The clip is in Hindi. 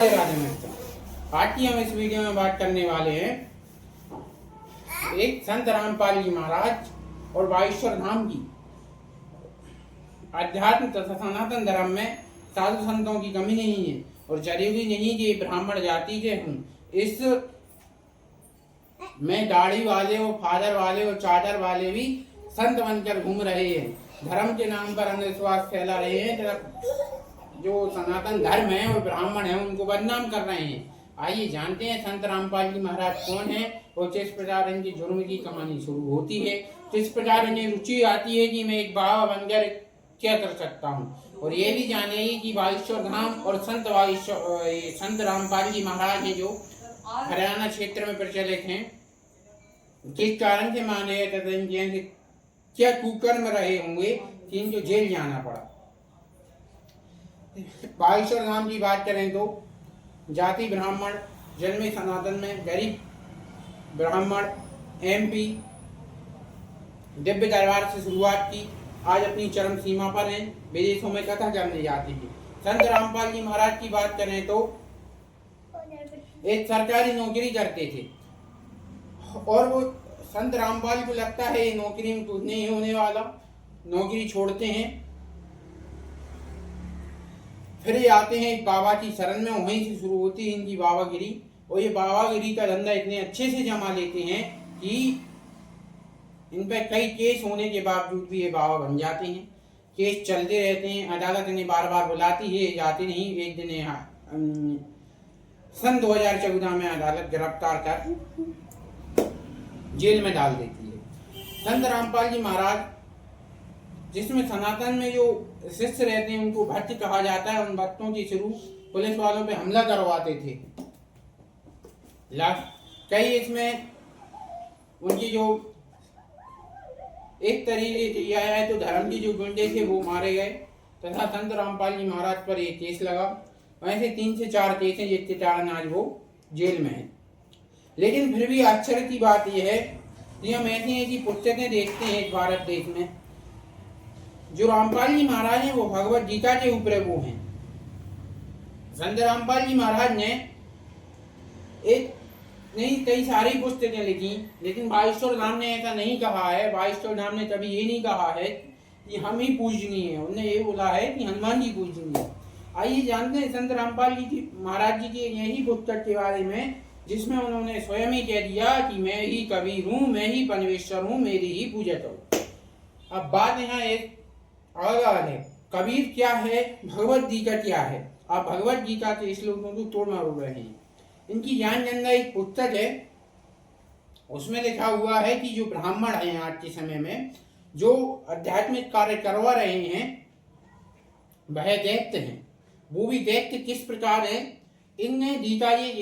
राधे मित्र। आज की हम इस वीडियो में बात करने वाले हैं एक संत रामपाल जी महाराज और बागेश्वर धाम की। अध्यात्म तथा सनातन धर्म में साधु संतों की कमी नहीं है और जरूरी नहीं कि ब्राह्मण जाति के हों। इस में दाढ़ी वाले और फादर वाले और चादर वाले भी संत बनकर घूम रहे हैं। धर्म के नाम पर अंधविश्वास फैला रहे हैं, जो सनातन धर्म है और ब्राह्मण है उनको बदनाम कर रहे हैं। आइए जानते हैं संत रामपाल जी महाराज कौन है और किस प्रकार इनकी जुर्म की कहानी शुरू होती है, किस प्रकार इन्हें रुचि आती है कि मैं एक बाबा बनकर क्या कर सकता हूँ। और ये भी जानेंगे कि बागेश्वर धाम और संत रामपाल जी महाराज है जो हरियाणा क्षेत्र में प्रचलित हैं, किस कारण से माने गए तथा इनके क्या कुकर्म रहे होंगे कि इनको जेल जाना पड़ा। बागेश्वर धाम की बात करें तो जाति ब्राह्मण, जन्मे सनातन में, गरीब ब्राह्मण, एमपी, दिव्य दरबार से शुरुआत की, आज अपनी चरम सीमा पर हैं, विदेशों में कथा करने जाती है। संत रामपाल जी महाराज की बात करें तो एक सरकारी नौकरी करते थे और वो संत रामपाल को लगता है ये नौकरी में कुछ नहीं होने वाला, नौकरी छोड़ते हैं। फिर ये आते हैं एक बाबा की शरण में, वहीं से शुरू होती है इनकी बाबागिरी। और ये बाबागिरी का धंधा इतने अच्छे से जमा लेते हैं कि इन पर कई केस होने के बावजूद भी ये बाबा बन जाते हैं। केस चलते रहते हैं, अदालत इन्हें बार बार बुलाती है, जाते नहीं। एक दिन यहाँ सन 2014 में अदालत गिरफ्तार कर जेल में डाल देती है। संत रामपाल जी महाराज, जिसमें सनातन में जो शिष्य रहते हैं उनको भट्ट कहा जाता है, उन भक्तों की शुरू पुलिस वालों पे हमला करवाते थे। कई इसमें उनकी जो एक तरीके से यह है तो धर्म के जो गुंडे थे वो मारे गए तथा संत रामपाल जी महाराज पर एक केस लगा। वैसे 3 से 4 केस हैं जिसके कारण आज वो जेल में है। लेकिन फिर भी आश्चर्य की बात यह है कि हम ऐसी पुस्तकें देखते हैं इस भारत देश में, जो रामपाल जी महाराज हैं वो भगवत गीता के ऊपर वो हैं। संत रामपाल जी महाराज ने एक नहीं कई सारी पुस्तकें लिखी, लेकिन बागेश्वर धाम ने ऐसा नहीं कहा है। बागेश्वर धाम ने कभी ये नहीं कहा है कि हम ही पूजनीय है, उन्होंने ये बोला है कि हनुमान जी पूजनीय है। आइए जानते हैं संत रामपाल जी महाराज जी की यही पुस्तक के बारे में, जिसमें उन्होंने स्वयं ही कह दिया कि मैं ही कबीर हूँ, मैं ही परमेश्वर हूँ, मेरी ही पूजा करो। अब बात यहाँ एक अलग है, कबीर क्या है, भगवत गीता क्या है। आप भगवत गीता के श्लोकों को तोड़ मरोड़ रहे हैं। इनकी ज्ञान गंगा एक पुस्तक है, उसमें लिखा हुआ है कि जो ब्राह्मण हैं आज के समय में जो आध्यात्मिक कार्य करवा रहे हैं वह दैत्य हैं। वो भी दैत्य किस प्रकार है, इनने गीता ये